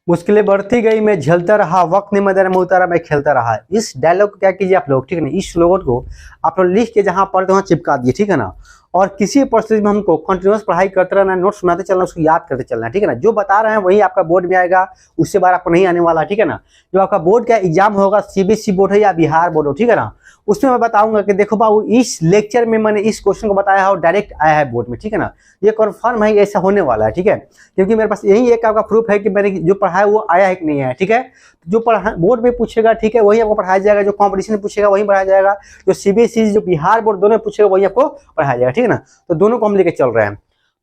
मुश्किलें बढ़ती गई, मैं झेलता रहा, वक्त ने मैदान में उतारा, मैं खेलता रहा। इस डायलॉग को क्या कीजिए आप लोग, ठीक है ना, इस स्लोगन को आप लोग लिख के जहां पढ़ते वहां चिपका दिए, ठीक है ना। और किसी परिस्थिति में हमको कंटिन्यूस पढ़ाई करते रहना, नोट्स बनाते चलना, उसको याद करते चलना, ठीक है ना। जो बता रहे हैं वही आपका बोर्ड में आएगा, उससे बार आपको नहीं आने वाला, ठीक है ना। जो आपका बोर्ड का एग्जाम होगा, सीबीएसई बोर्ड है या बिहार बोर्ड हो, ठीक है ना, उसमें मैं बताऊंगा कि देखो बाबू इस लेक्चर में मैंने इस क्वेश्चन को बताया है और डायरेक्ट आया है बोर्ड में, ठीक है ना। ये कन्फर्म है, ऐसा होने वाला है, ठीक है, क्योंकि मेरे पास यही एक आपका प्रूफ है कि मैंने जो पढ़ा है वो आया है कि नहीं आया, ठीक है। जो पढ़ा बोर्ड में पूछेगा, ठीक है, वही आपको पढ़ाया जाएगा। जो कॉम्पिटिशन में पूछेगा वही पढ़ाया जाएगा। जो सीबीएसई जो बिहार बोर्ड दोनों में पूछेगा वही आपको पढ़ाया जाएगा, ठीक है ना। तो दोनों को हम लेकर चल रहे हैं।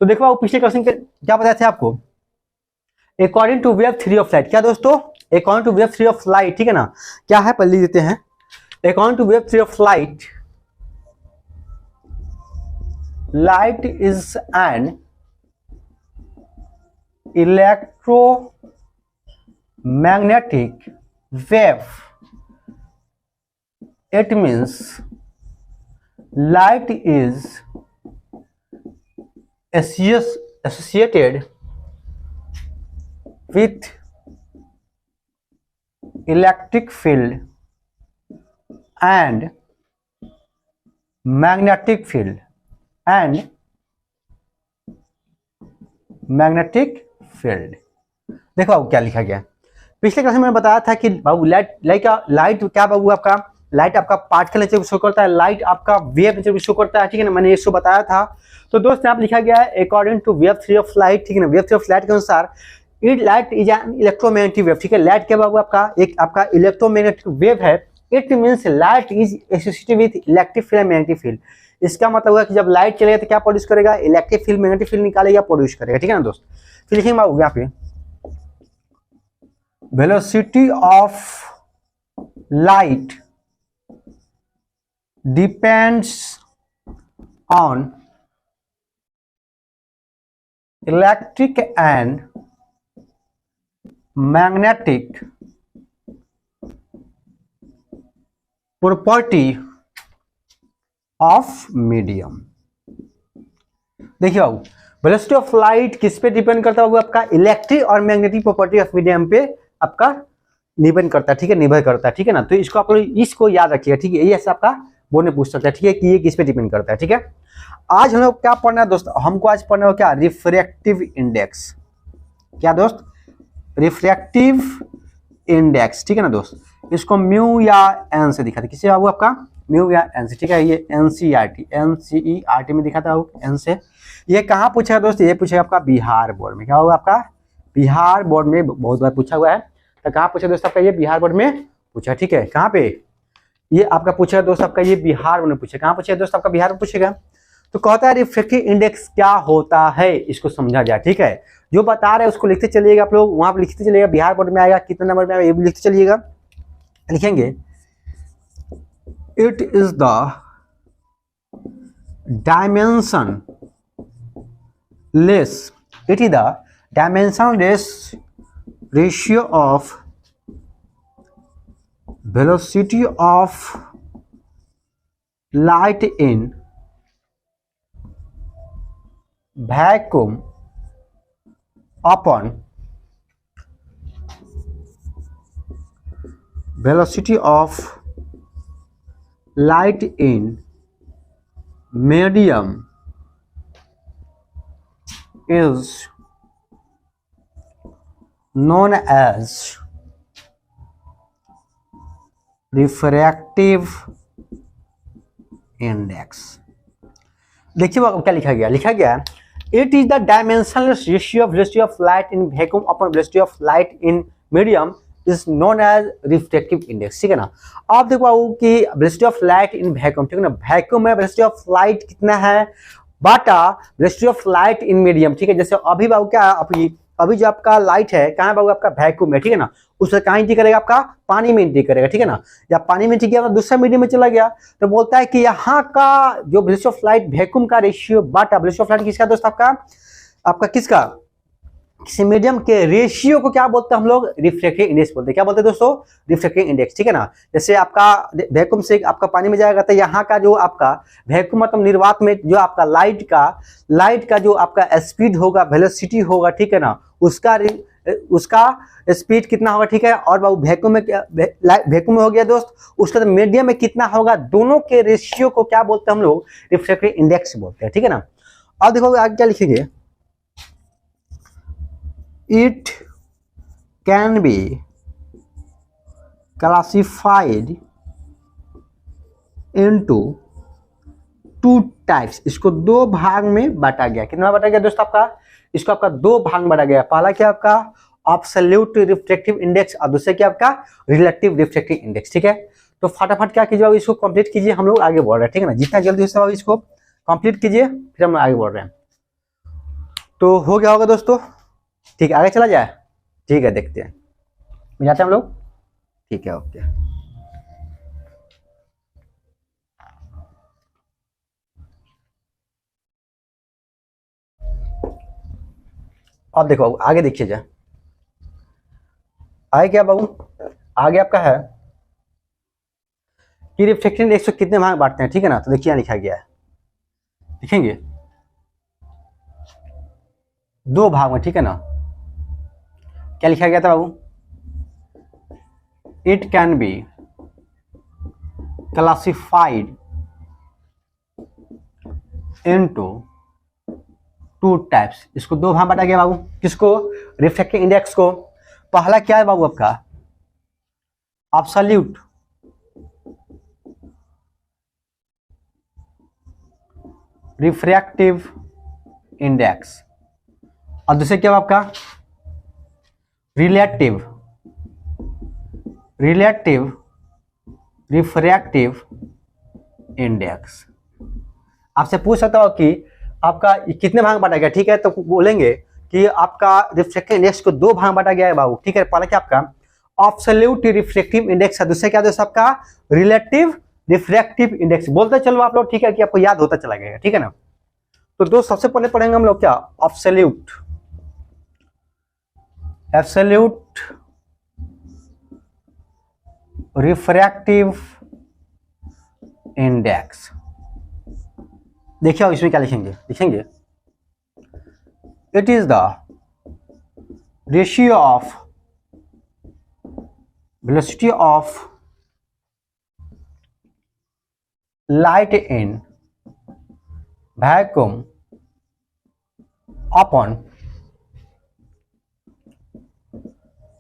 तो देखो बाबू पिछले क्वेश्चन के क्या बताए थे आपको, according to wave theory of light, क्या दोस्तों, according to wave theory of light, ठीक है ना। क्या है पहले लिख देते हैं, according to wave theory of light, light is an electromagnetic wave. It means light is associated with electric field and magnetic field and magnetic field। देखो बाबू क्या लिखा गया, पिछले क्लास में मैंने बताया था कि बाबू लाइट क्या बाबू आपका लाइट आपका पार्टिकल नेचर को शो करता है, लाइट आपका वेव नेचर को शो करता है, ठीक है ना, मैंने इसको बताया था। तो दोस्त यहाँ पे लिखा गया है according to wave theory of light, ठीक है ना, वेव थ्योरी ऑफ लाइट के अनुसार light is an electromagnetic wave, ठीक है। लाइट क्या बाबू आपका एक आपका इलेक्ट्रोमैग्नेटिक वेव है। It means light is associated with electric field and magnetic field. इसका मतलब है कि जब लाइट चलेगा तो क्या प्रोड्यूस करेगा, इलेक्ट्रिक फील्ड मैग्नेटिक फील्ड निकालेगा, प्रोड्यूस करेगा, ठीक है ना दोस्त। फिर लिखेंगे बाबू यहाँ पे velocity of light depends on electric and magnetic property of medium. देखिए बाबू वेलोसिटी ऑफ लाइट किस पे डिपेंड करता है, आपका इलेक्ट्रिक और मैग्नेटिक प्रॉपर्टी ऑफ मीडियम पे आपका डिपेंड करता है, ठीक है, निर्भर करता है, ठीक है ना। तो इसको आप लोग इसको याद रखिएगा, ठीक है, ये ऐसा आपका बोर्ड में पूछ सकता है, ठीक है, कि ये किस पे डिपेंड करता है, ठीक है। आज हम लोग क्या पढ़ना है दोस्त, हमको आज पढ़ना है क्या, रिफ्रैक्टिव इंडेक्स। क्या दोस्त, रिफ्रैक्टिव इंडेक्स, ठीक है ना दोस्त। इसको म्यू या एन से दिखा था, किससे बाबू आपका म्यू या एन से, ठीक है। ये एनसीईआरटी में दिखा था एन से। ये कहाँ पूछा है दोस्त, ये पूछा आपका बिहार बोर्ड में। क्या होगा आपका बिहार बोर्ड में बहुत बार पूछा हुआ है। तो कहाँ पूछा दोस्त आपका, ये बिहार बोर्ड में पूछा, ठीक है। कहाँ पे ये आपका पूछा दोस्त आपका, ये बिहार बोर्ड में पूछा। कहाँ पूछा दोस्त आपका, बिहार में पूछेगा। तो कहता है रिफ्रैक्टिव इंडेक्स क्या होता है, इसको समझा जाए, ठीक है। जो बता रहे हैं उसको लिखते चलिएगा आप लोग, वहां पर लिखते चलिएगा, बिहार बोर्ड में आएगा, कितने नंबर में आएगा ये भी लिखते चलिएगा। लिखेंगे it is the dimension less, it is the dimension less ratio of velocity of light in vacuum upon velocity of light in medium is known as refractive index। देखिए क्या लिखा गया, लिखा गया it is the dimensionless ratio of velocity of light in vacuum upon velocity of light in medium is known as refractive index, ठीक है ना। आप देखो बाबू कि velocity of light in vacuum, ठीक है ना, वैक्यूम में वेलोसिटी ऑफ लाइट कितना है बाटा velocity of light in medium, ठीक है। जैसे अभी बाबू क्या अभी जो आपका लाइट है कहाँ बाबू आपका वैक्यूम है, ठीक है ना, उससे कहाँ एंट्री करेगा आपका पानी में एंट्री करेगा, ठीक है ना। या पानी में एंट्री किया तो दूसरा मीडियम में चला गया, तो बोलता है कि यहाँ का जो वेलोसिटी ऑफ लाइट वैक्यूम का ratio Bata velocity of light किसका दोस्त आपका किसका, किसी मीडियम के रेशियो को क्या बोलते हैं हम लोग, रिफ्रैक्टिव इंडेक्स बोलते हैं। क्या बोलते हैं दोस्तों, रिफ्रैक्टिव इंडेक्स, ठीक है ना। जैसे आपका वैक्यूम से आपका पानी में जाएगा तो यहाँ का जो आपका वैक्यूम मतलब निर्वात में जो आपका लाइट का जो आपका स्पीड होगा, वेलोसिटी होगा, ठीक है ना, उसका उसका स्पीड कितना होगा, ठीक है। और बाबू वैक्यूम में वैक्यूम में हो गया दोस्त, उसका मीडियम में कितना होगा, दोनों के रेशियो को क्या बोलते हैं हम लोग, रिफ्रैक्टिव इंडेक्स बोलते हैं, ठीक है ना। अब देखो आगे क्या लिखेंगे, it can be classified into two types, इसको दो भाग में बांटा गया। कितना बांटा गया दोस्त आपका, इसको आपका दो भाग में बांटा गया। पहला क्या आपका एब्सोल्यूट रिफ्रैक्टिव इंडेक्स और दूसरा क्या आपका रिलेटिव रिफ्रैक्टिव इंडेक्स, ठीक है। तो फटाफट क्या कीजिए, इसको कंप्लीट कीजिए, हम लोग आगे बढ़ रहे हैं, ठीक है ना। जितना जल्दी हो सके इसको कंप्लीट कीजिए, फिर हम आगे बढ़ रहे हैं। तो हो गया होगा दोस्तों, ठीक है, आगे चला जाए, ठीक है, देखते हैं, जाते हैं हम लोग, ठीक है, ओके। अब देखो आगे देखिए जाए, आगे क्या बाबू, आगे आपका है कि रिफ्रैक्टिव इंडेक्स को कितने भाग बांटते हैं, ठीक है ना। तो देखिए यहाँ लिखा गया है, लिखेंगे दो भाग में, ठीक है ना। क्या लिखा गया था बाबू, it can be classified into two types, इसको दो भाग बांटा गया बाबू, किसको, रिफ्रैक्टिव इंडेक्स को। पहला क्या है बाबू आपका एब्सोल्यूट रिफ्रैक्टिव इंडेक्स, और दूसरे क्या आपका रिलेटिव रिफ्रैक्टिव इंडेक्स। आपसे पूछ सकता हो कि आपका कितने भाग बांटा गया, ठीक है। तो बोलेंगे कि आपका रिफ्रैक्टिव इंडेक्स को दो भाग बांटा गया है बाबू, ठीक है। पहला क्या आपका एब्सोल्यूट रिफ्रैक्टिव इंडेक्स है, दूसरा क्या दोस्त आपका रिलेटिव रिफ्रैक्टिव इंडेक्स। बोलते चलो आप लोग, ठीक है, कि आपको याद होता चला गया, ठीक है ना। तो दोस्त सबसे पहले पढ़ेंगे हम लोग क्या, एब्सोल्यूट रिफ्रैक्टिव इंडेक्स। देखिए अब इसमें क्या लिखेंगे, लिखेंगे it is the ratio of velocity of light in vacuum upon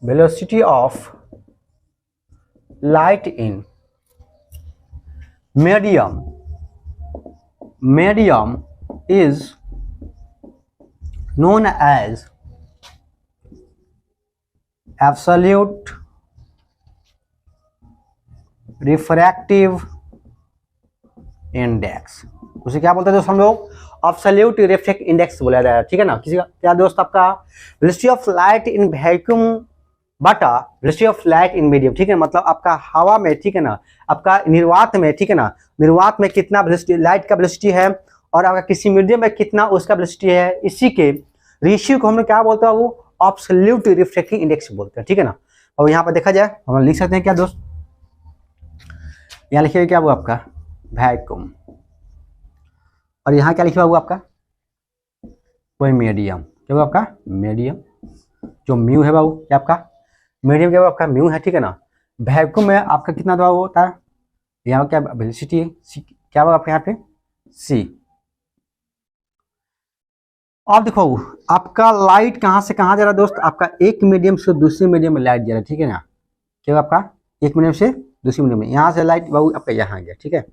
velocity of light in medium is known as absolute refractive index। उसे क्या बोलते हैं दोस्त हम लोग, एब्सोल्यूट रिफ्रैक्टिव इंडेक्स बोला जाता है, ठीक है ना। किसी का क्या दोस्त आपका velocity of light in vacuum बटा velocity of light in medium, ठीक है। मतलब आपका हवा में, ठीक है ना, आपका निर्वात में, ठीक है ना, निर्वात में कितना वेलोसिटी लाइट का वेलोसिटी है और आपका किसी मीडियम में कितना उसका वेलोसिटी है, इसी के रेशियो को हम लोग क्या बोलते हैं, वो एब्सोल्यूट रिफ्रैक्टिव इंडेक्स बोलते हैं, ठीक है ना। और यहाँ पर देखा जाए हम लिख सकते हैं क्या दोस्त, यहाँ लिखिए क्या वो आपका वैक्यूम, और यहाँ क्या लिखा हुआ आपका कोई मीडियम, क्या वो आपका मीडियम, जो म्यू है बाबू, क्या आपका मीडियम क्या आपका म्यू है, ठीक है ना। वैक्यूम में आपका कितना दबाव होता है, यहाँ क्या वेलोसिटी क्या होगा आपके यहाँ पे सी। अब देखो आपका लाइट कहाँ से कहाँ जा रहा है दोस्त, आपका एक मीडियम से दूसरे मीडियम में लाइट जा रहा है, ठीक है ना। क्या आपका एक मीडियम से दूसरे मीडियम में, यहाँ से लाइट बाबू आपका यहाँ गया, ठीक है।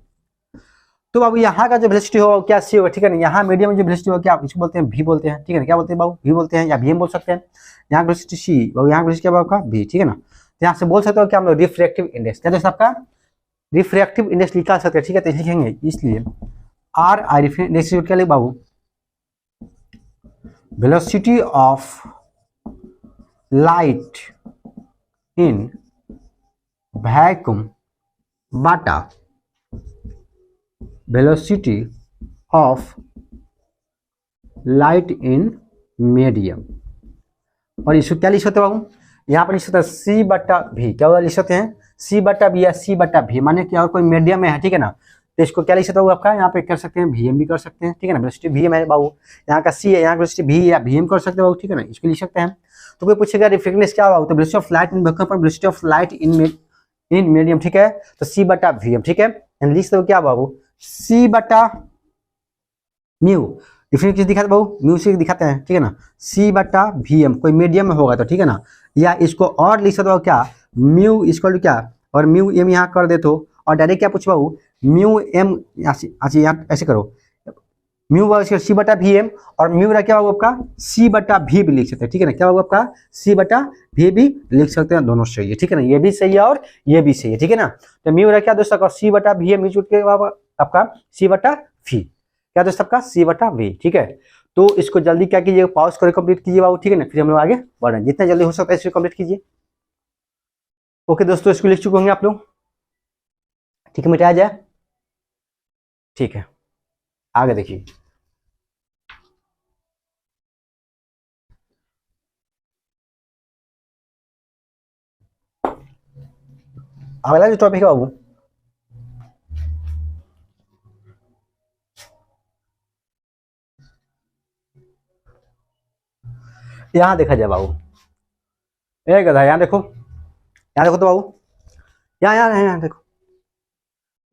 तो बाबू यहाँ का जो वेलोसिटी होगा क्या सी होगा, ठीक है ना। यहाँ मीडियम में जो वेलोसिटी होगा क्या आप इसको बोलते हैं भी बोलते हैं, ठीक है ना। क्या बोलते हैं बाबू, भी बोलते हैं या भी हम बोल सकते हैं। यहाँ वेलोसिटी सी बाबू, यहाँ वेलोसिटी क्या आपका भी, ठीक है ना। तो यहाँ से बोल सकते हो क्या हम लोग रिफ्रैक्टिव इंडेक्स, क्या दोस्त आपका रिफ्रैक्टिव इंडेक्स लिखा सकते हैं, ठीक है। तो लिखेंगे इसलिए आर आई रिफ्रैक्टिव इंडेक्स क्या लिखे बाबू, velocity of light in vacuum बटा velocity of light in medium. और इसको क्या लिख सकते हैं बाबू, यहाँ पर लिख सकते हैं सी बटा भी, क्या लिख सकते हैं सी बटा बी या सी बटा भी, माने कि और कोई मीडियम में है, ठीक है ना। तो इसको क्या लिख सकता हूँ आपका, यहाँ पे कर सकते हैं वीएम भी कर सकते हैं, ठीक है ना, वेलोसिटी वीएम है बाबू, यहाँ का सी है, यहाँ वेलोसिटी वी या वीएम कर सकते हो, ठीक है ना, इसको लिख सकते हैं। तो कोई पूछेगा रिफ्लेक्टिवनेस क्या होगा, तो velocity of light in vacuum पर velocity of light in medium, ठीक है, तो सी बटा वीएम, ठीक है, लिख सकते हो क्या बाबू, सी बटा म्यू, डिफरेंट चीज दिखाते बाबू, म्यू से दिखाते हैं, ठीक है ना, सी बटा वीएम, कोई मीडियम में होगा तो, ठीक है ना, या इसको और लिख सकते हो क्या, म्यू इक्वल टू क्या, और म्यू एम यहाँ कर दे तो, और डायरेक्ट क्या पूछ बाबू, म्यू एम, अच्छा यहाँ ऐसे करो, म्यू सी बटा वी एम, और म्यू क्या होगा आपका सी बटा वी भी लिख सकते हैं, ठीक है ना, क्या होगा आपका सी बटा वी भी लिख सकते हैं, दोनों सही है, ठीक है ना, ये भी सही है और ये भी सही है, ठीक है ना। तो म्यू क्या दोस्तों सी बटा वी एम के आपका सी बटा वी, क्या दोस्तों आपका सी बटा वी, ठीक है। तो इसको जल्दी क्या कीजिए, पॉज करके कंप्लीट कीजिए बाबू, ठीक है ना, फिर हम लोग आगे बढ़ रहे हैं, जितना जल्दी हो सकता है इसको कंप्लीट कीजिए। ओके दोस्तों, इसको लिख चुके होंगे आप लोग, ठीक है, मिटाया जाए, ठीक है, आगे देखिए। अगला जो टॉपिक है बाबू, यहां देखा जाए बाबू, एक गधा, यहाँ देखो, यहाँ देखो तो बाबू, यहाँ यहाँ यहाँ देखो,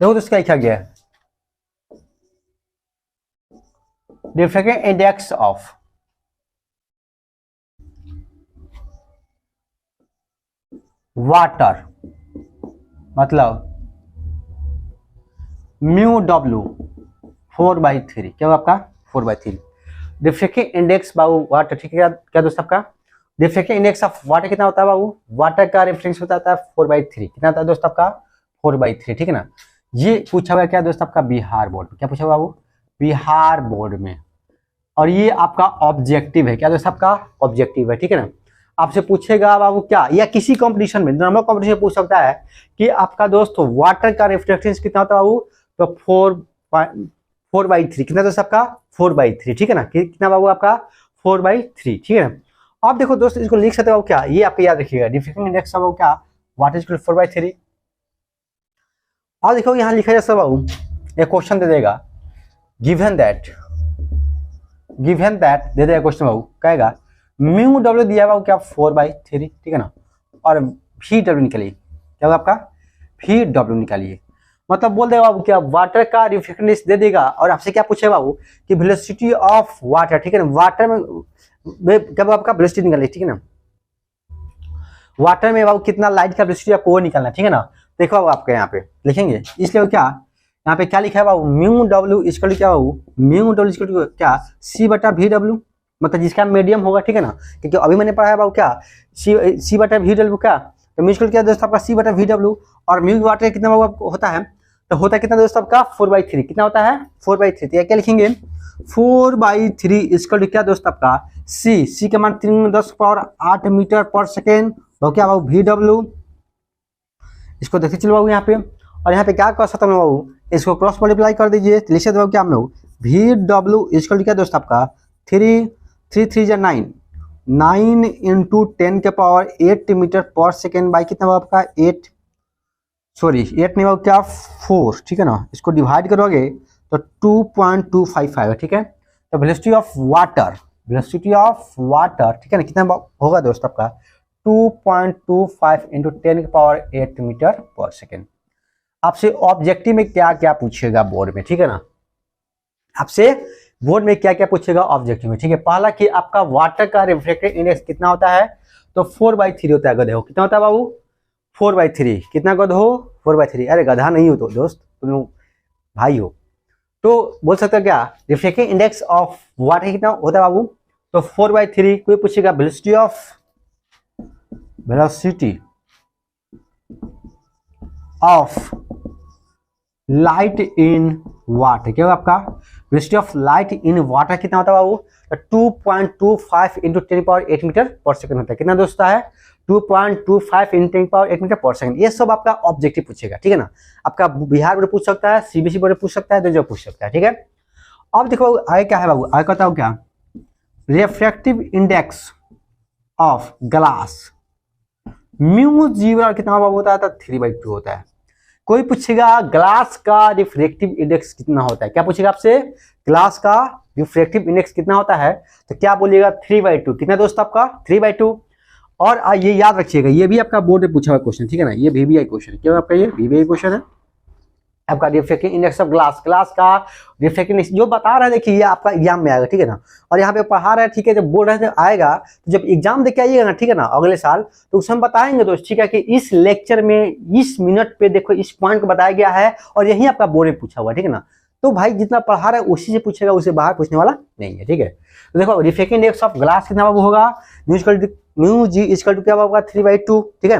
देखो तो इसका लिखा गया है रिफ्रैक्टिव इंडेक्स ऑफ वाटर, मतलब म्यू डब्ल्यू 4/3, क्या होगा आपका 4/3, रिफ्रैक्टिव इंडेक्स बाबू वाटर, ठीक है, क्या दोस्त आपका रिफ्रैक्टिव इंडेक्स ऑफ वाटर कितना होता है बाबू, वाटर का रिफ्रेक्शन होता है 4/3, कितना होता है दोस्त आपका 4/3, ठीक है ना। ये पूछा हुआ क्या दोस्त आपका बिहार बोर्ड में, क्या पूछा हुआ बाबू बिहार बोर्ड में, और ये आपका ऑब्जेक्टिव है, क्या दोस्त आपका ऑब्जेक्टिव है, ठीक है ना। आपसे पूछेगा बाबू क्या, या किसी कंपटीशन में, नॉर्मल कंपटीशन पूछ सकता है कि आपका दोस्त वाटर का रिफ्लेक्शन कितना होता है बाबू, तो 4/3, कितना दोस्त आपका 4/3, ठीक है ना, कितना बाबू आपका 4/3, ठीक है ना। अब देखो दोस्त, इसको लिख सकते हो क्या, ये आपको याद रखिएगा, रिफ्लेक्टिव इंडेक्स बाबू क्या, वाटर इक्वल 4/3। और देखो यहाँ लिखा जाए सब बाबू, एक क्वेश्चन दे देगा, गिवन दैट दे देगा क्वेश्चन बाबू, कहेगा म्यू डब्ल्यू दिया बाबू क्या 4/3, ठीक है ना, और वी डब्ल्यू निकालिए, क्या होगा आपका वी डब्ल्यू निकालिए, मतलब बोल देगा बाबू क्या वाटर का रिफ्लेक्टिवनेस दे देगा, और आपसे क्या पूछेगा बाबू कि वेलोसिटी ऑफ वाटर, ठीक है ना, वाटर में क्या आपका वेलोसिटी निकालिए, ठीक है ना, वाटर में बाबू कितना लाइट का वेलोसिटी आपको वो निकालना, ठीक है ना। देखो बाबू आपके यहाँ पे लिखेंगे, इसलिए क्या यहाँ पे क्या लिखा है बाबू म्यू डब्ल्यू इक्वल क्या बाबू, म्यू डब्ल्यू इक्वल क्या सी बटा वी डब्ल्यू, मतलब जिसका मीडियम होगा, ठीक है ना, क्योंकि अभी मैंने पढ़ा है बाबू क्या सी बटा वी डब्ल्यू, क्या तो म्यू इक्वल क्या दोस्त आपका सी बटा वी डब्ल्यू, और म्यू वाटर कितना बाबू आपको होता है, तो होता है कितना दोस्त आपका 4/3, कितना होता है 4/3, तो क्या लिखेंगे 4/3 इक्वल क्या दोस्त आपका सी का मान 3×10⁸ मीटर पर सेकेंड, तो क्या बाबू वी डब्ल्यू, इसको देखते चलो बाबू यहाँ पे, और यहाँ पे क्या कर सकता हूँ बाबू, इसको क्रॉस मल्टीप्लाई कर दीजिए, लिख सकते हो क्या हम लोग वी डब्ल्यू इक्वल क्या दोस्त आपका 3 3 जा 9 × 10⁸ मीटर पर सेकेंड बाई कितना बाबू आपका 8 नहीं बाबू क्या 4, ठीक है ना, इसको डिवाइड करोगे तो 2.255 है, ठीक है। तो वेलोसिटी ऑफ वाटर, ठीक है ना, कितना होगा दोस्त आपका 2.25 × 10⁸ मीटर पर सेकेंड। आपसे ऑब्जेक्टिव में क्या क्या पूछेगा बोर्ड में, ठीक है ना, आपसे बोर्ड में क्या क्या पूछेगा ऑब्जेक्टिव में, ठीक है। पहला कि आपका वाटर का रिफ्रैक्टिव इंडेक्स कितना होता है, तो 4/3 होता है, गधे हो कितना होता है बाबू 4/3, कितना गध हो 4/3, अरे गधा नहीं हो तो दोस्त तुम भाई हो, तो बोल सकते हो क्या रिफ्रैक्टिव इंडेक्स ऑफ वाटर कितना होता है बाबू, तो 4/3। कोई पूछेगा velocity of light in water, क्या होगा आपका velocity of light in water कितना होता है बाबू, 2.25 × 10⁸ मीटर पर सेकंड होता है, कितना दोस्त है 2.25 × 10⁸ मीटर पर सेकंड। ये सब आपका ऑब्जेक्टिव पूछेगा, ठीक है ना, आपका बिहार बोर्ड पूछ सकता है, सीबीएसई बोर्ड पूछ सकता है, दो जगह पूछ सकता है, ठीक है। अब देखो आगे क्या है बाबू, आगे कहता हूँ क्या refractive index of glass mu 0 कितना बाबू होता है, 3/2 होता है। कोई पूछेगा ग्लास का रिफ्रैक्टिव इंडेक्स कितना होता है, क्या पूछेगा आपसे, ग्लास का रिफ्रैक्टिव इंडेक्स कितना होता है, तो क्या बोलिएगा 3/2। कितना दोस्त आपका 3/2। और ये याद रखिएगा, ये भी आपका बोर्ड में पूछा हुआ क्वेश्चन, ठीक है ना, ये VBI क्वेश्चन, क्या आपका ये VBI क्वेश्चन है आपका, refractive index of glass, glass का रिफ्रैक्टिव इंडेक्स जो बता रहा है, देखिए ये आपका एग्जाम में आएगा, ठीक है ना, और यहाँ पे पढ़ा रहा है, ठीक है, जब बोल रहे थे आएगा, तो जब एग्जाम देके आइएगा ना, ठीक है ना, अगले साल, तो उसमें बताएंगे दोस्त, ठीक है, कि इस लेक्चर में इस मिनट पे देखो इस पॉइंट को बताया गया है, और यही आपका बोर्ड में पूछा हुआ है, ठीक है ना, तो भाई जितना पढ़ा रहा है उसी से पूछेगा, उसे बाहर पूछने वाला नहीं है, ठीक है। तो देखो रिफ्रैक्टिव इंडेक्स ऑफ ग्लास कितना होगा, म्यू जी इक्वल टू क्या होगा 3/2, ठीक है।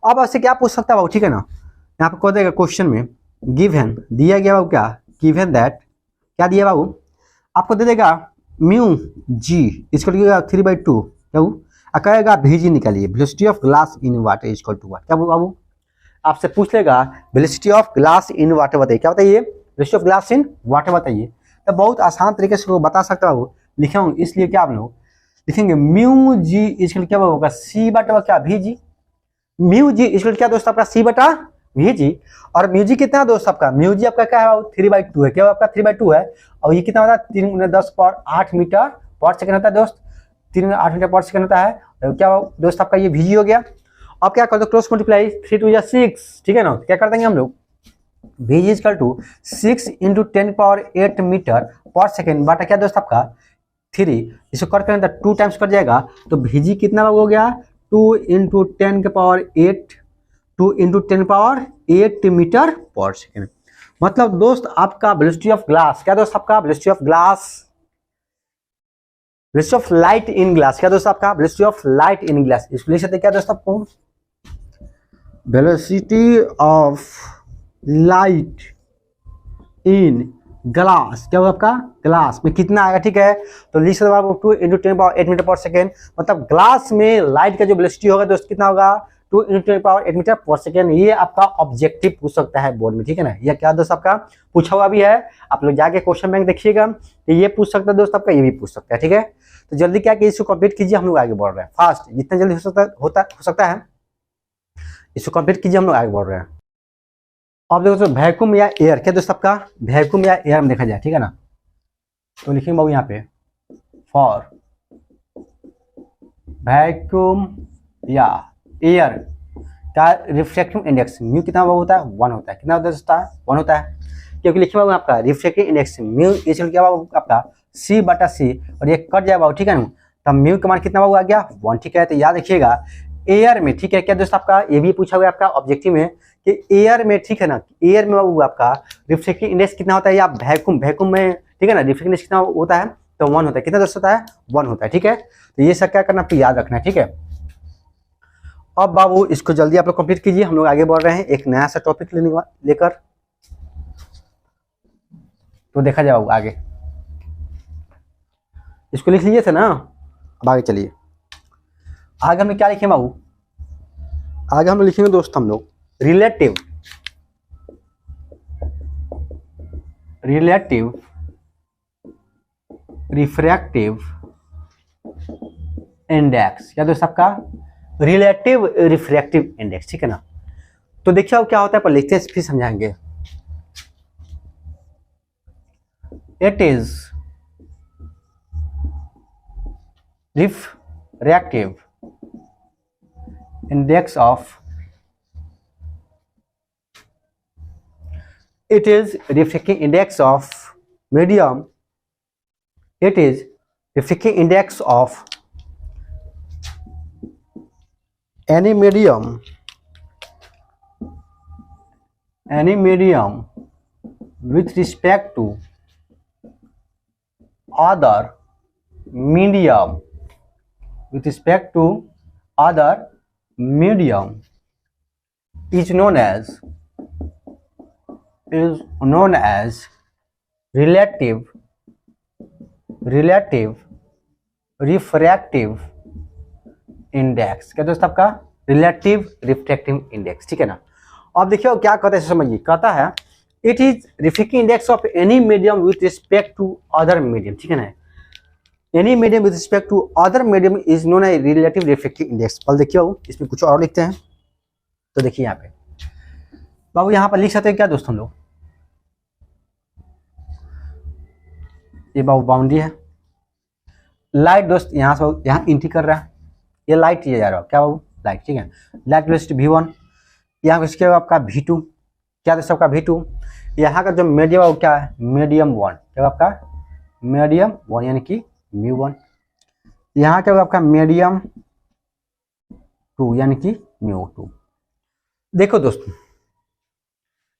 अब आपसे क्या पूछ सकता है, ठीक है ना, यहाँ पे कह देगा क्वेश्चन में गिवन दिया गया बाबू, क्या गिवन दैट, क्या दिया बाबू, आपको दे देगा म्यू जी इक्वल टू 3/2, क्या कहेगा VG निकालिए, velocity of glass in water equal to what, क्या बाबू आपसे पूछ लेगा velocity of glass in water, बताइए क्या बताइए, velocity of glass in water बताइए। तो बहुत आसान तरीके से बता सकता हूँ, लिखे होंगे, इसलिए क्या आप लोग लिखेंगे म्यू जी इक्वल क्या होगा C/, क्या VG, म्यू जी इक्वल क्या दोस्त आपका C/VG, और म्यू जी कितना दोस्त आपका, म्यू जी आपका क्या है 3/2 है, क्या आपका 3/2 है, और ये कितना होता है 3×10⁸ मीटर पर सेकंड होता है दोस्त, 3×8 मीटर पर सेकंड होता है, तो क्या दोस्त आपका ये VG हो गया। अब क्या कर दो क्रॉस मल्टीप्लाई, 3 2 6, ठीक है ना, क्या कर देंगे हम लोग, VG इक्वल टू 6 × 10⁸ मीटर पर सेकंड बाटा क्या दोस्त आपका 3, इसको कर करें तो 2 टाइम्स कर जाएगा, तो VG कितना हो गया 2 × 10⁸, 2 × 10⁸ मीटर पर सेकेंड। मतलब दोस्त आपका वेलोसिटी ऑफ ग्लास, क्या दोस्त आपका velocity of glass, velocity of light in glass, क्या दोस्त आपका velocity of light in glass, इसको लिख सकते क्या दोस्त आपको, velocity of light in glass, क्या होगा आपका ग्लास में कितना आएगा, ठीक है, तो लिख सकते हो 2 × 10⁸ मीटर पर सेकेंड, मतलब ग्लास में लाइट का जो वेलोसिटी होगा दोस्त कितना होगा 2 × 10⁸ मीटर पर सेकेंड। ये आपका ऑब्जेक्टिव पूछ सकता है बोर्ड में, ठीक है ना, ये क्या दोस्त आपका पूछा हुआ भी है, आप लोग जाके क्वेश्चन बैंक देखिएगा, तो ये पूछ सकता है दोस्त आपका, ये भी पूछ सकता है, ठीक है। तो जल्दी क्या कि इसको कंप्लीट कीजिए, हम लोग आगे बढ़ रहे हैं फास्ट, जितना जल्दी हो सकता है इसको कंप्लीट कीजिए, हम लोग आगे बढ़ रहे हैं। अब देखो तो वैक्यूम या एयर, क्या दोस्त आपका वैक्यूम या एयर में देखा जाए, ठीक है ना, तो लिखेंगे बाबू यहाँ पे फॉर वैक्यूम या एयर का रिफ्रैक्टिव इंडेक्स म्यू कितना होता है 1 होता है, कितना होता है 1 होता है, क्योंकि लिखे बाबू आपका रिफ्रैक्टिव इंडेक्स म्यू इक्वल क्या बाबू आपका C/C, और ये कट जाए बाबू, ठीक है ना, तब म्यू का मान कितना बाबू आ गया 1, ठीक है। तो याद रखिएगा एयर में, ठीक है, क्या दोस्त आपका ये भी पूछा हुआ है आपका ऑब्जेक्टिव में कि एयर में, ठीक है ना, एयर में बाबू आपका रिफ्रैक्टिव इंडेक्स कितना होता है, या वैक्यूम में, ठीक है ना, रिफ्रैक्टिव इंडेक्स कितना होता है, तो 1 होता है, कितना दोस्त होता है 1 होता है, ठीक है। तो ये सब क्या करना आपको याद रखना है, ठीक है। अब बाबू इसको जल्दी आप लोग कंप्लीट कीजिए, हम लोग आगे बढ़ रहे हैं एक नया सा टॉपिक लेकर, तो देखा जाए बाबू आगे, इसको लिख लीजिए थे ना, अब आगे चलिए, आगे हम क्या लिखेंगे बाबू, आगे हम लिखेंगे दोस्त हम लोग रिलेटिव रिफ्रैक्टिव इंडेक्स, क्या दोस्त आपका रिलेटिव रिफ्रैक्टिव इंडेक्स, ठीक है ना। तो देखिए अब क्या होता है, पर लिखते हैं फिर समझाएंगे। It is refractive index of, it is refracting index of medium, it is refracting index of any medium with respect to other medium, with respect to other medium is known as relative refractive index, क्या दोस्त आपका relative refractive index, ठीक है ना। अब देखिए क्या कहता है समझिए, कहता है it is refractive index of any medium with respect to other medium, ठीक है ना, any medium with respect to other medium is known as relative refractive index. कल देखिए इसमें कुछ और लिखते हैं, तो देखिए यहाँ पे बाबू यहाँ पर लिख सकते हैं क्या दोस्त हम लोग, ये बाबू बाउंड्री है, लाइट दोस्त यहाँ से यहाँ एंट्री कर रहा है, ये लाइट ये जा रहा है क्या बाबू, लाइट, ठीक है। लाइट वेलोसिटी v1, यहाँ पे इसके आपका v2, क्या दोस्त आपका v2, यहाँ का जो मीडियम है क्या है, मीडियम 1, क्या आपका मीडियम 1 यानी कि μ1, यहाँ क्या आपका मीडियम 2 यानी कि μ2। देखो दोस्तों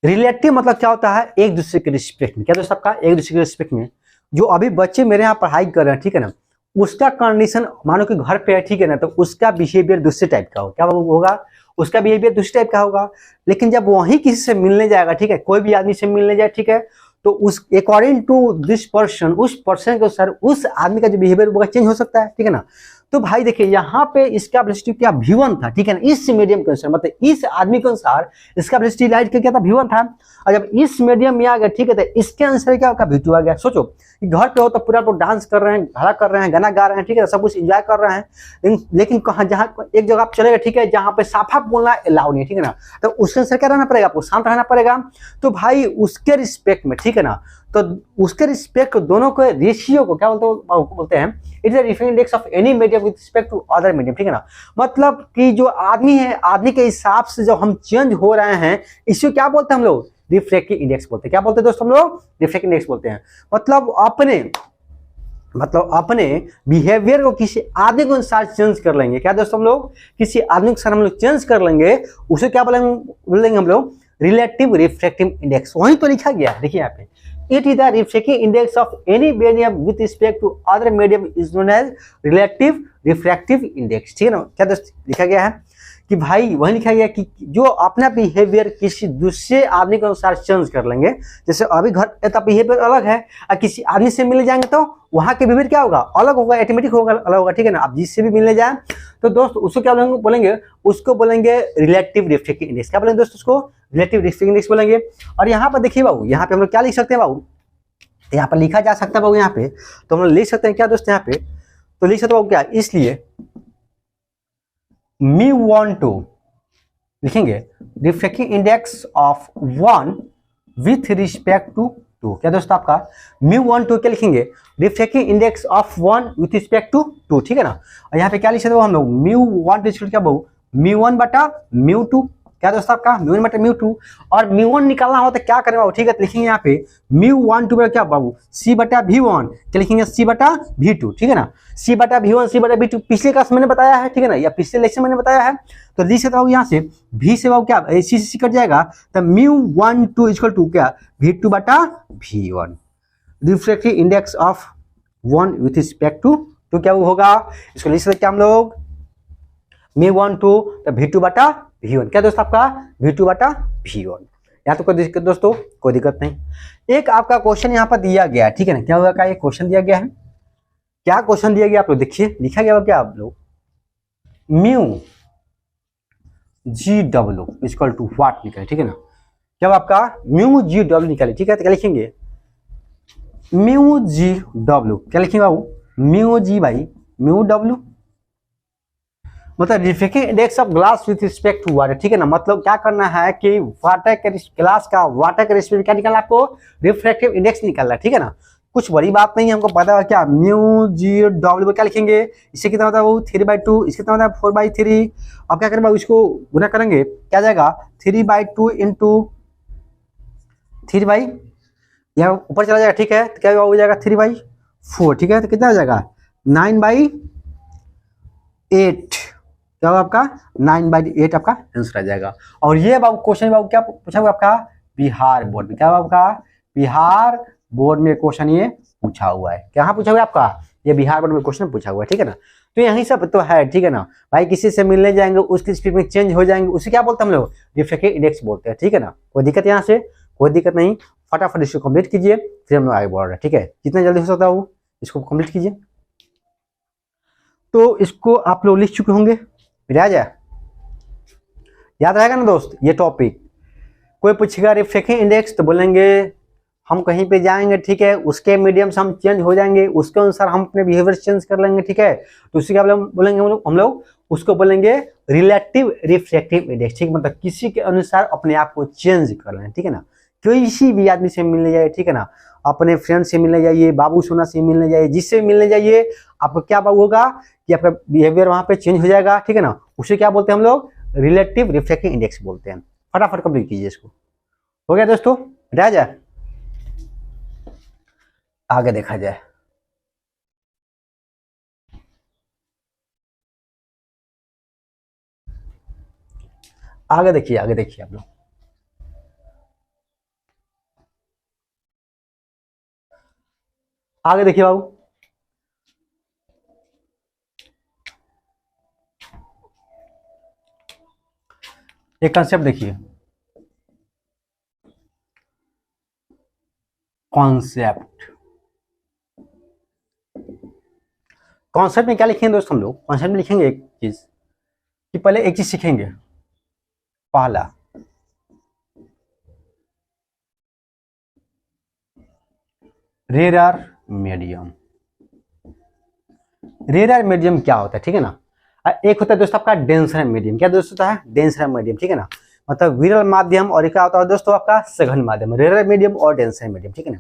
रिलेटिव मतलब क्या होता है, एक दूसरे के रिस्पेक्ट में, क्या दोस्त आपका एक दूसरे के रिस्पेक्ट में। जो अभी बच्चे मेरे यहाँ पढ़ाई कर रहे हैं, ठीक है ना, उसका कंडीशन मानो कि घर पे है, ठीक है ना, तो उसका बिहेवियर दूसरे टाइप का होगा, क्या होगा, उसका बिहेवियर दूसरे टाइप का होगा। लेकिन जब वही किसी से मिलने जाएगा, ठीक है, कोई भी आदमी से मिलने जाए, ठीक है, तो उस अकॉर्डिंग टू दिस पर्सन, उस पर्सन के अनुसार उस आदमी का जो बिहेवियर होगा चेंज हो सकता है, ठीक है ना। तो भाई देखिए यहाँ पे इसका वेलोसिटी क्या v1 था, ठीक है ना, इस मीडियम के अनुसार, मतलब इस आदमी के अनुसार इसका वेलोसिटी लाइट का क्या था, v1 था। और जब इस मीडियम में आ गया, ठीक है, तो इसके अनुसार क्या होगा, v2 आ गया। सोचो कि घर पे हो तो पूरा तो डांस कर रहे हैं, भला कर रहे हैं, गाना गा रहे हैं, ठीक है, सब कुछ एंजॉय कर रहे हैं, लेकिन कहाँ जहाँ एक जगह आप चले गए, ठीक है, जहाँ पे साफा बोलना अलाउ नहीं, ठीक है ना, तो उसके अनुसार क्या रहना पड़ेगा, आपको शांत रहना पड़ेगा। तो भाई उसके रिस्पेक्ट में, ठीक है ना, तो उसके रिस्पेक्ट दोनों के रेशियो को क्या बोलते हैं, it is the refractive index of any medium with respect to other medium, ठीक है ना। मतलब कि जो आदमी है, आदमी के हिसाब से जो हम चेंज हो रहे हैं, इसको क्या बोलते हैं हम लोग, रिफ्रैक्टिव इंडेक्स बोलते हैं। क्या बोलते हैं दोस्तों हम लोग, रिफ्रैक्टिव इंडेक्स बोलते हैं। मतलब अपने बिहेवियर को किसी आदमी के अनुसार चेंज कर लेंगे, क्या दोस्तों हम लोग किसी आदमी के अनुसार हम लोग चेंज कर लेंगे, उसे क्या बोलेंगे हम लोग, रिलेटिव रिफ्रैक्टिव इंडेक्स। वहीं तो लिखा गया है, देखिए यहाँ पे, it is the refractive index of any medium with respect to other medium is known as relative refractive index, ठीक है ना। क्या दोस्त लिखा गया है कि भाई वही लिखा गया कि जो अपना बिहेवियर किसी दूसरे आदमी के अनुसार चेंज कर लेंगे, जैसे अभी घर का बिहेवियर अलग है और किसी आदमी से मिलने जाएंगे तो वहां के बिहेवियर क्या होगा, अलग होगा, ऑटोमेटिक होगा, अलग होगा, ठीक है ना। आप जिससे भी मिलने जाए तो दोस्त उसको क्या बोलेंगे, उसको बोलेंगे रिलेटिव रिफ्रैक्टिव इंडेक्स। क्या बोलेंगे दोस्त, उसको रिलेटिव रिफ्रैक्टिव इंडेक्स बोलेंगे। और यहाँ पर देखिए बाबू, यहाँ पे हम लोग क्या लिख सकते हैं बाबू, यहाँ पर लिखा जा सकता है बाबू, यहाँ पे तो हम लोग लिख सकते हैं क्या दोस्त, यहाँ पे तो लिख सकते हैं बाबू क्या, इसलिए μ12 लिखेंगे refractive index of 1 with respect to 2। क्या दोस्त आपका μ12 क्या लिखेंगे, refractive index of 1 with respect to 2, ठीक है ना। और यहाँ पे क्या लिख सकते हो हम लोग, μ1 क्या बाबू, μ1 बटा μ2, क्या दोस्त आपका μ1 बटा μ2। और μ1 निकालना हो तो क्या करें बाबू, ठीक है, तो लिखेंगे यहाँ पे μ12 क्या बाबू, c बटा v1, क्या लिखेंगे c बटा v2, ठीक है ना, c बटा v1 c बटा v2 पिछले क्लास मैंने बताया है, ठीक है ना, या पिछले लेक्चर मैंने बताया है। तो लिख सकता हूँ यहाँ से v से बाबू क्या c से कट जाएगा, तो μ12 इक्वल टू क्या v2 बटा v1, refractive index of 1 with respect to क्या वो होगा, इसको लिख सकते हम लोग μ12 तो v2 बटा v1। क्या दोस्त आपका v2 बटा v1। यहाँ तो कोई दिक्कत दोस्तों, कोई दिक्कत नहीं। एक आपका क्वेश्चन यहाँ पर दिया गया है, ठीक है ना, क्या होगा, ये क्वेश्चन दिया गया है, क्या क्वेश्चन दिया गया आप लोग देखिए, लिखा गया क्या आप लोग, μ(GW) इक्वल टू व्हाट निकले, ठीक है ना। जब आपका μ(GW) निकाले, ठीक है, तो क्या लिखेंगे μ(GW) क्या लिखेंगे बाबू, μg बाई μw, मतलब refractive index of glass with respect to water, ठीक है ना। मतलब क्या करना है कि वाटर के ग्लास का वाटर के रिस्पेक्ट क्या निकालना, आपको रिफ्रैक्टिव इंडेक्स निकालना है, ठीक है ना। कुछ बड़ी बात नहीं है, हमको पता है क्या μ(GW) क्या लिखेंगे, इससे कितना होता है वो 3/2, इससे कितना होता है 4/3। अब क्या करेंगे, इसको गुना करेंगे, क्या जाएगा 3/2 इंटू 3 यहाँ ऊपर चला जाएगा, ठीक है, तो क्या हो जाएगा 3/4, ठीक है, तो कितना हो जाएगा 9/8, क्या होगा आपका 9/8 आपका आंसर आ जाएगा। और ये बाबू क्वेश्चन बाबू क्या पूछा हुआ आपका, बिहार बोर्ड में, क्या हुआ आपका बिहार बोर्ड में क्वेश्चन ये पूछा हुआ है, कहाँ पूछा हुआ है आपका, ये बिहार बोर्ड में क्वेश्चन पूछा हुआ है, ठीक है ना। तो यही सब तो है, ठीक है ना भाई, किसी से मिलने जाएंगे उसकी स्पीड में चेंज हो जाएंगे, उसे क्या बोलते हैं हम लोग, रिफ्रैक्टिव इंडेक्स बोलते हैं, ठीक है ना। कोई दिक्कत यहाँ से, कोई दिक्कत नहीं, फटाफट इसको कंप्लीट कीजिए, फिर हम लोग आगे बढ़ रहे हैं, ठीक है, जितना जल्दी हो सकता है वो इसको कंप्लीट कीजिए। तो इसको आप लोग लिख चुके होंगे, याद रहेगा ना दोस्त ये टॉपिक। कोई पूछेगा रिफ्रैक्टिव इंडेक्स तो बोलेंगे हम कहीं पे जाएंगे, ठीक है, उसके मीडियम से हम चेंज हो जाएंगे, उसके अनुसार हम अपने बिहेवियर चेंज कर लेंगे, ठीक है, तो उसी का बोलेंगे हम लोग उसको बोलेंगे रिलेटिव रिफ्रैक्टिव इंडेक्स, ठीक है, मतलब किसी के अनुसार अपने आप को चेंज कर लें, ठीक है ना। किसी भी आदमी से मिलने जाइए, ठीक है ना, अपने फ्रेंड से मिलने जाइए, बाबू सोना से मिलने जाइए, जिससे मिलने जाइए, आपको क्या होगा कि आपका बिहेवियर वहां पे चेंज हो जाएगा, ठीक है ना। उसे क्या बोलते हैं हम लोग, रिलेटिव रिफ्रैक्टिव इंडेक्स बोलते हैं। फटाफट कंप्लीट कीजिए इसको। हो गया दोस्तों, हटाया जाए, आगे देखा जाए। आगे देखिए, आगे देखिए आप लोग, आगे देखिए बाबू। एक कंसेप्ट देखिए, कॉन्सेप्ट। कॉन्सेप्ट में क्या लिखेंगे दोस्त हम लोग, कॉन्सेप्ट में लिखेंगे एक चीज कि पहले एक चीज सीखेंगे। पहला, रेयर मीडियम। रेयर मीडियम क्या होता है, ठीक है ना। एक होता है दोस्तों आपका डेंसर मीडियम। क्या दोस्त होता है, डेंसर मीडियम, ठीक है ना, मतलब विरल माध्यम। और क्या होता है दोस्तों आपका सघन माध्यम, रेयर मीडियम और डेंसर मीडियम, ठीक है ना।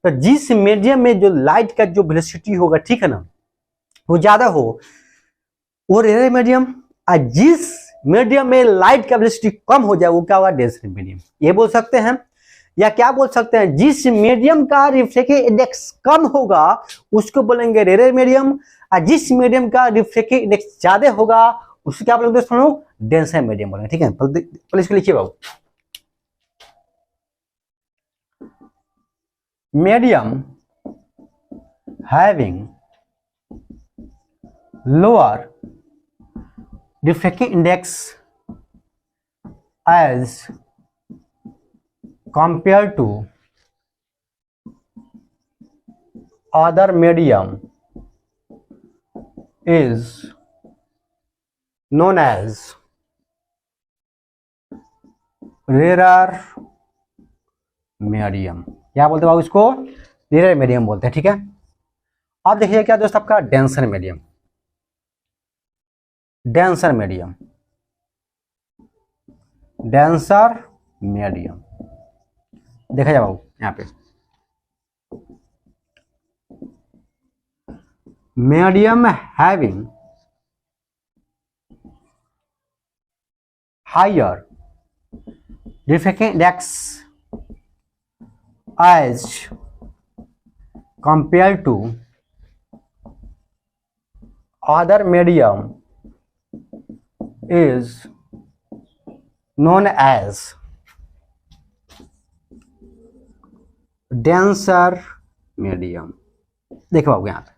तो जिस मीडियम में जो लाइट का जो वेलोसिटी होगा, ठीक है ना, वो ज्यादा हो, वो रेयर मीडियम। और जिस मीडियम में लाइट का वेलोसिटी कम हो जाए, वो क्या होगा, डेंसर मीडियम। ये बोल सकते हैं, या क्या बोल सकते हैं, जिस मीडियम का रिफ्रैक्टिव इंडेक्स कम होगा उसको बोलेंगे रेयर मीडियम, और जिस मीडियम का रिफ्रैक्टिव इंडेक्स ज्यादा होगा उसको क्या बोलेंगे दोस्तों, डेंसर मीडियम बोलेंगे, ठीक है। पहले इसको लिखिए बाबू, medium having lower refractive index as compared to other medium is known as rarer medium। क्या बोलते हैं बाबू इसको, रेयर मीडियम बोलते हैं, ठीक है। अब देखिए क्या दोस्त आपका denser medium. Denser medium, denser medium देखा जाए बाबू, यहाँ पे medium having higher refractive index as compare to other medium is known as denser medium. देखो बाबू, यहाँ पे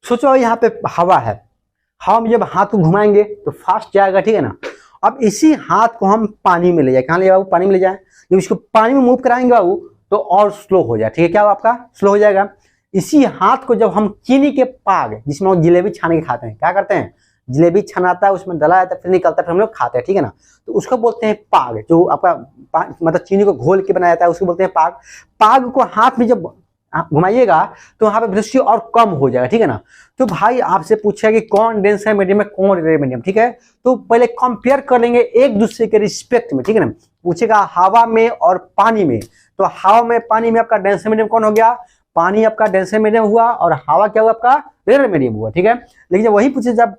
सोचो, यहाँ पे हवा है, हवा में जब हाथ को घुमाएंगे तो फास्ट जाएगा, ठीक है ना। अब इसी हाथ को हम पानी में ले जाए, कहाँ ले जाए बाबू, पानी में ले जाए। जब इसको पानी में मूव कराएंगे बाबू तो और स्लो हो जाए, ठीक है, क्या आपका स्लो हो जाएगा। इसी हाथ को जब हम चीनी के पाग, जिसमें हम जिलेबी छान के खाते हैं, क्या करते हैं, जिलेबी छनाता है, उसमें डला जाता है, फिर निकलता है, फिर हम लोग खाते हैं, ठीक है ना। तो उसको बोलते हैं पाग, जो आपका मतलब चीनी को घोल के बनाया जाता है, उसको बोलते हैं पाग। पाग को हाथ में जब घुमाइएगा तो वहां पे वेलोसिटी और कम हो जाएगा, ठीक है ना। तो भाई आपसे पूछा कि कौन डेंसर मीडियम है, कौन रेयर मीडियम, ठीक है। तो पहले कंपेयर कर लेंगे एक दूसरे के रिस्पेक्ट में, ठीक है ना। पूछेगा हवा में और पानी में, तो हवा में पानी में आपका डेंसर मीडियम कौन हो गया, पानी आपका डेंसर मीडियम हुआ, और हवा क्या हुआ आपका रेयर मीडियम हुआ, ठीक है। लेकिन जब वही पूछे जब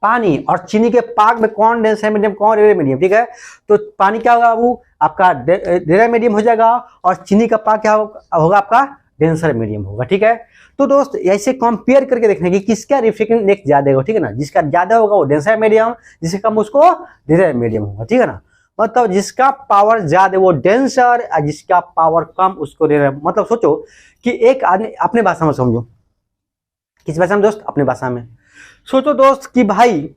पानी और चीनी के पाक में कौन डेंसर मीडियम कौन रेयर मीडियम, ठीक है। तो पानी क्या होगा वो आपका रेयर मीडियम हो जाएगा, और चीनी का पाक क्या होगा आपका डेंसर मीडियम होगा, ठीक है। तो दोस्त ऐसे कंपेयर करके देखना कि किसका रिफ्रैक्टिव इंडेक्स ज्यादा होगा, ठीक है ना। जिसका ज्यादा होगा वो डेंसर मीडियम, जिससे कम उसको रेयर मीडियम होगा, ठीक है ना। मतलब जिसका पावर ज्यादा वो डेंसर, और जिसका पावर कम उसको रेयर। मतलब सोचो कि एक आदमी, अपने भाषा में समझो, किस भाषा में दोस्त, अपने भाषा में सोचो दोस्त कि भाई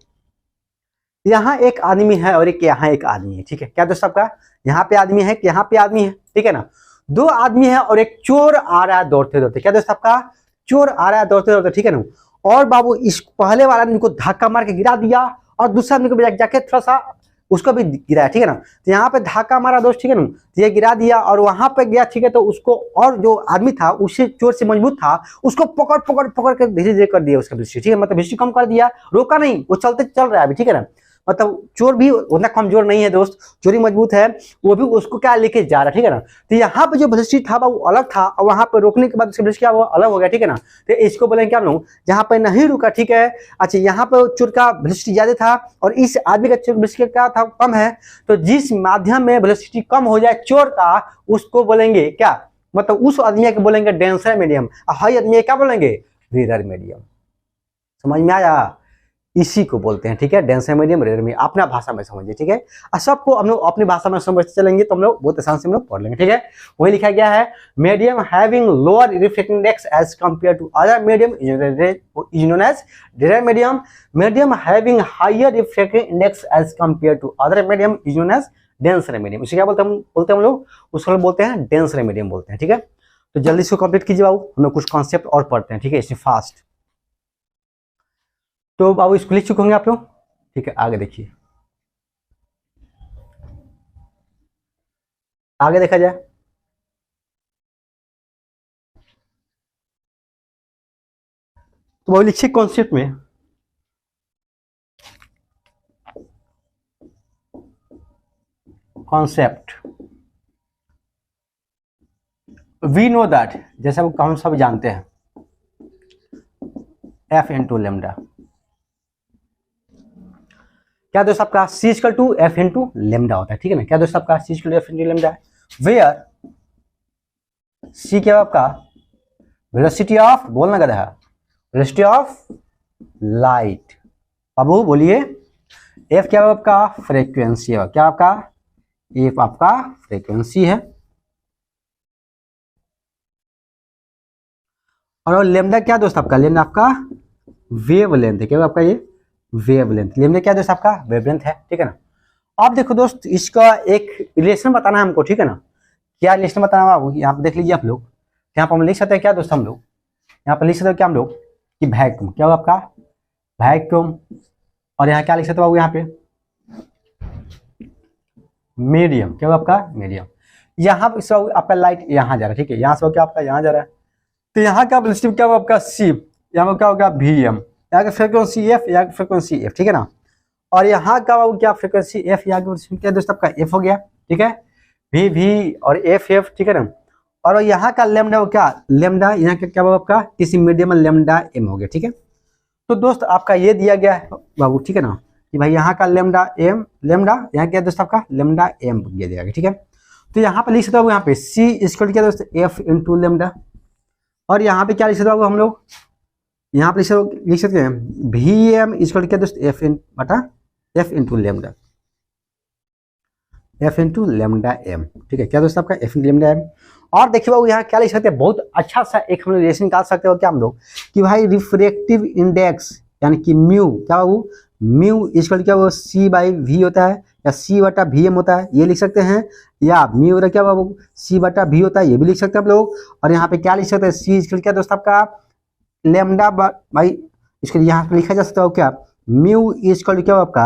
यहाँ एक आदमी है और एक यहाँ एक आदमी है, ठीक है। क्या दोस्त आपका यहाँ पे आदमी है, यहाँ पे आदमी है, ठीक है ना। दो आदमी है और एक चोर आ रहा है दौड़ते दौड़ते, क्या दोस्त आपका चोर आ रहा है दौड़ते दौड़ते, ठीक है ना। और बाबू इस पहले वाला आदमी को धक्का मार के गिरा दिया, और दूसरा आदमी को जाके थोड़ा सा उसको भी गिराया, ठीक है ना। तो यहाँ पे धाका मारा दोस्त, ठीक है ना, तो ये गिरा दिया और वहां पे गया, ठीक है। तो उसको और जो आदमी था उससे चोर से मजबूत था, उसको पकड़ पकड़ पकड़ कर धीरे धीरे कर दिया उसका दृष्टि, ठीक है। मतलब दृष्टि कम कर दिया, रोका नहीं, वो चलते चल रहा है अभी, ठीक है ना। मतलब चोर भी उतना कमजोर नहीं है दोस्त, चोरी मजबूत है, वो भी उसको क्या लेके जा रहा है, ठीक है ना। तो यहाँ पे जो दृष्टि था वो अलग था और वहां पे रोकने के बाद उसका दृष्टि क्या वो अलग हो गया, ठीक है ना। तो इसको बोलेंगे क्या लोग, जहाँ पे नहीं रुका, ठीक है। अच्छा, यहाँ पे चोर का दृष्टि ज्यादा था और इस आदमी का चोर दृष्टि क्या था, कम है। तो जिस माध्यम में दृष्टि कम हो जाए चोर का, उसको बोलेंगे क्या, मतलब उस आदमी को बोलेंगे डेंसर मीडियम, हाई आदमी क्या बोलेंगे, रेयर मीडियम। समझ में आया, इसी को बोलते हैं, ठीक है, डेंसर मीडियम, रेयर मीडियम। अपना भाषा में समझिए, ठीक है। और सबको हम लोग अपनी भाषा में समझते चलेंगे तो हम लोग बहुत आसान से हम लोग पढ़ लेंगे, ठीक है। वही लिखा गया है, medium having lower reflecting index as compare to other medium is known as rare medium. Medium having higher reflecting index as compare to other medium is known as denser medium. इसे क्या बोलते हैं हम लोग, उसको बोलते हैं डेंसर मीडियम बोलते हैं, ठीक है। तो जल्दी इसको कंप्लीट कीजिए बाबू, हम लोग कुछ कॉन्सेप्ट और पढ़ते हैं, ठीक है, इसमें फास्ट। तो बाबू इसको लिख चुके होंगे आप लोग, ठीक है। आगे देखिए, आगे देखा जाए। तो बाबू लिखिए कॉन्सेप्ट में, कॉन्सेप्ट वी नो दैट, जैसा हम सब जानते हैं, एफ इंटू लेमडा क्या दोस्त आपका C equal to F into lambda होता है, ठीक है ना। क्या दोस्त आपका C equal to F into lambda है, वेयर सी क्या आपका वेलोसिटी ऑफ, बोलना गधा है, वेलोसिटी ऑफ लाइट। बाबू बोलिए, एफ क्या आपका फ्रीक्वेंसी है, क्या आपका एफ आपका फ्रीक्वेंसी है, और लेमडा क्या दोस्त आपका, लेमडा आपका वेव लेंथ है, क्या आपका ये वेव लेंथ, लेमडा क्या दोस्त आपका वेव लेंथ है, ठीक है ना। अब देखो दोस्त, इसका एक रिलेशन बताना है हमको, ठीक है ना। क्या रिलेशन बताना है, यहाँ पे देख लीजिए आप लोग, यहाँ पर हम लिख सकते हैं क्या दोस्त, हम लोग यहाँ पर लिख सकते हैं क्या हम लोग कि वैक्यूम, क्या होगा आपका वैक्यूम, और यहाँ क्या लिख सकते हो यहाँ पे मीडियम, क्या होगा आपका मीडियम। यहाँ पे आपका लाइट यहाँ जा रहा है, ठीक है, यहाँ से क्या आपका यहाँ जा रहा है। तो यहाँ का वेलोसिटी क्या होगा आपका सी, यहाँ पर क्या होगा वी एम, यहाँ का फ्रीक्वेंसी एफ, यहाँ की फ्रीक्वेंसी एफ, ठीक है ना। और यहाँ का क्या फ्रीक्वेंसी एफ, यहाँ की क्या दोस्त आपका एफ हो गया, ठीक है, वी वी और एफ एफ, ठीक है ना। और यहाँ का लेमडा क्या, लेमडा यहाँ का क्या होगा आपका किसी मीडियम में लेमडा एम हो गया, ठीक है। तो दोस्त आपका ये दिया गया है बाबू, ठीक है ना, कि भाई यहाँ का लेमडा एम, लेमडा यहाँ क्या दोस्त आपका लेमडा एम ये दिया गया, ठीक है। तो यहाँ पे लिख सकते हो यहाँ पे सी इक्वल क्या दोस्त एफ इंटू लेमडा, और यहाँ पे क्या लिख सकते हो हम लोग, यहाँ पे लिख सकते हैं वी एम इक्वल क्या दोस्त एफ इन बटा F into lambda, F into lambda M, ठीक है, क्या दोस्त आपका एफ इंटू लेमडा एम। और देखिए बाबू यहाँ क्या लिख सकते हैं, बहुत अच्छा सा एक हम लोग रिलेशन निकाल सकते हो क्या हम लोग, कि भाई रिफ्रैक्टिव इंडेक्स यानी कि म्यू, क्या बाबू म्यू इक्वल क्या वो सी बाई वी होता है, या सी बटा वी एम होता है, ये लिख सकते हैं, या म्यू क्या बाबू सी बटा वी होता है, ये भी लिख सकते हैं आप लोग। और यहाँ पे क्या लिख सकते हैं, सी इक्वल क्या दोस्त आपका लेमडा भाई, इसके यहाँ पे लिखा जा सकता है क्या म्यू इक्वल क्या आपका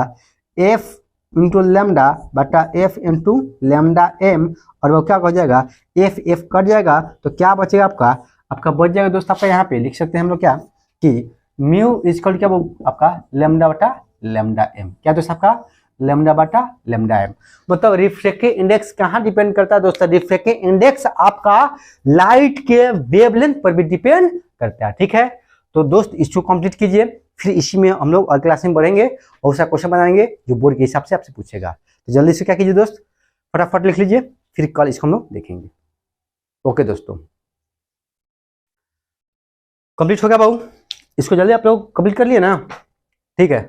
एफ इंटू लेमडा बटा एफ इंटू लेमडा एम, और वो क्या हो जाएगा एफ एफ कट जाएगा, तो क्या बचेगा आपका, आपका बच जाएगा दोस्त आपका, यहाँ पे लिख सकते हैं हम लोग क्या कि म्यू इक्वल क्या वो आपका लेमडा बटा लेमडा एम, क्या दोस्त आपका लेमडा बटा लेमडा एम। मतलब रिफ्रैक्टिव इंडेक्स कहाँ डिपेंड करता है दोस्तों, रिफ्रैक्टिव इंडेक्स आपका लाइट के वेवलेंथ पर भी डिपेंड करता है, ठीक है। तो दोस्त इसको कंप्लीट कीजिए, फिर इसी में हम लोग अगले क्लास में बढ़ेंगे और उसका क्वेश्चन बनाएंगे जो बोर्ड के हिसाब से आपसे पूछेगा। तो जल्दी से क्या कीजिए दोस्त, फटाफट लिख लीजिए, फिर कल इसको हम लोग देखेंगे। ओके दोस्तों, कंप्लीट हो गया बाबू, इसको जल्दी आप लोग कंप्लीट कर लिए ना, ठीक है।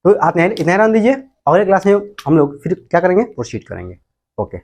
तो आप इतना ध्यान दीजिए, अगले क्लास में हम लोग फिर क्या करेंगे, प्रोसीड करेंगे। ओके।